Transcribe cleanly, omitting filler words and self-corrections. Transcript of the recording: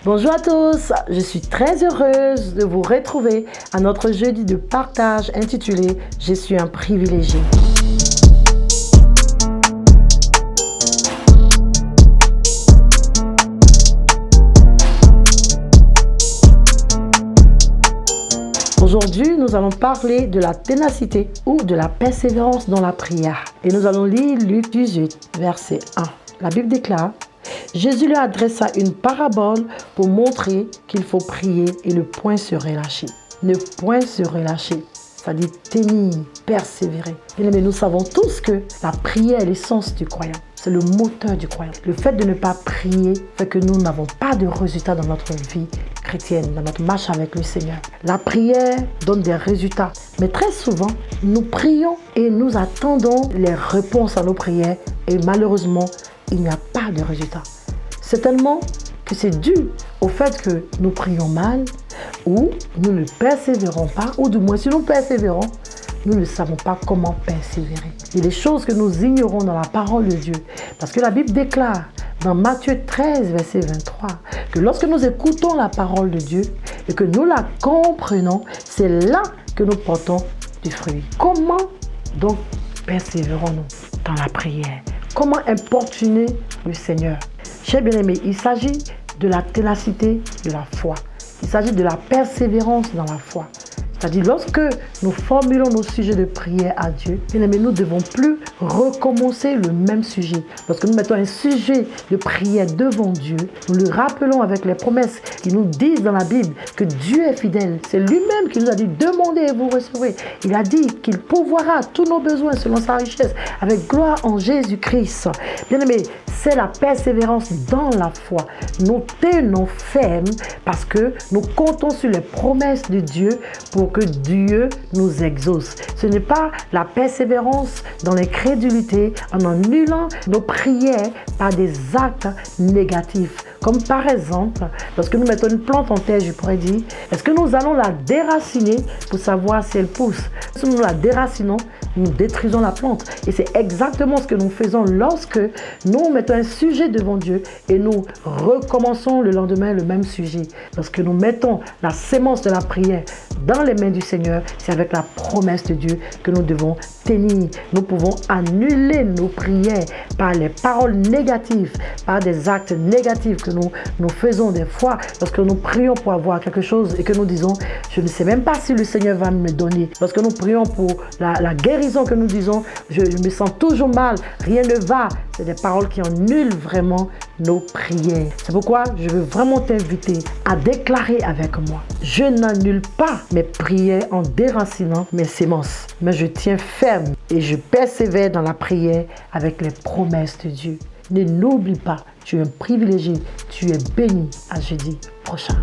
Bonjour à tous, je suis très heureuse de vous retrouver à notre jeudi de partage intitulé « Je suis un privilégié ». Aujourd'hui, nous allons parler de la ténacité ou de la persévérance dans la prière. Et nous allons lire Luc 18, verset 1. La Bible déclare: Jésus lui adressa une parabole pour montrer qu'il faut prier et ne point se relâcher. Ne point se relâcher, ça dit tenir, persévérer. Mais nous savons tous que la prière est l'essence du croyant. C'est le moteur du croyant. Le fait de ne pas prier fait que nous n'avons pas de résultats dans notre vie chrétienne, dans notre marche avec le Seigneur. La prière donne des résultats. Mais très souvent, nous prions et nous attendons les réponses à nos prières et malheureusement, il n'y a pas de résultat. C'est tellement que c'est dû au fait que nous prions mal ou nous ne persévérons pas, ou du moins si nous persévérons, nous ne savons pas comment persévérer. Il y a des choses que nous ignorons dans la parole de Dieu. Parce que la Bible déclare dans Matthieu 13, verset 23, que lorsque nous écoutons la parole de Dieu et que nous la comprenons, c'est là que nous portons du fruit. Comment donc persévérons-nous dans la prière? Comment importuner le Seigneur? Chers bien-aimés, il s'agit de la ténacité de la foi. Il s'agit de la persévérance dans la foi. C'est-à-dire, lorsque nous formulons nos sujets de prière à Dieu, bien aimé, nous ne devons plus recommencer le même sujet. Lorsque nous mettons un sujet de prière devant Dieu, nous le rappelons avec les promesses qui nous disent dans la Bible que Dieu est fidèle. C'est lui-même qui nous a dit: demandez et vous recevrez. Il a dit qu'il pourvoira tous nos besoins selon sa richesse avec gloire en Jésus-Christ. Bien aimé, c'est la persévérance dans la foi. Nous tenons ferme parce que nous comptons sur les promesses de Dieu pour que Dieu nous exauce. Ce n'est pas la persévérance dans l'incrédulité en annulant nos prières par des actes négatifs. Comme par exemple, lorsque nous mettons une plante en terre, je pourrais dire, est-ce que nous allons la déraciner pour savoir si elle pousse? Si nous la déracinons, nous détruisons la plante. Et c'est exactement ce que nous faisons lorsque nous mettons un sujet devant Dieu et nous recommençons le lendemain le même sujet. Lorsque nous mettons la sémence de la prière dans les mains du Seigneur, c'est avec la promesse de Dieu que nous devons tenir. Nous pouvons annuler nos prières par les paroles négatives, par des actes négatifs que nous faisons des fois lorsque nous prions pour avoir quelque chose et que nous disons: je ne sais même pas si le Seigneur va me donner. Lorsque nous prions pour la guérison, que nous disons: je me sens toujours mal, rien ne va. C'est des paroles qui annulent vraiment nos prières. C'est pourquoi je veux vraiment t'inviter à déclarer avec moi: je n'annule pas mes prières en déracinant mes sémences, mais je tiens ferme et je persévère dans la prière avec les promesses de Dieu. Ne n'oublie pas, tu es un privilégié, tu es béni. À jeudi prochain.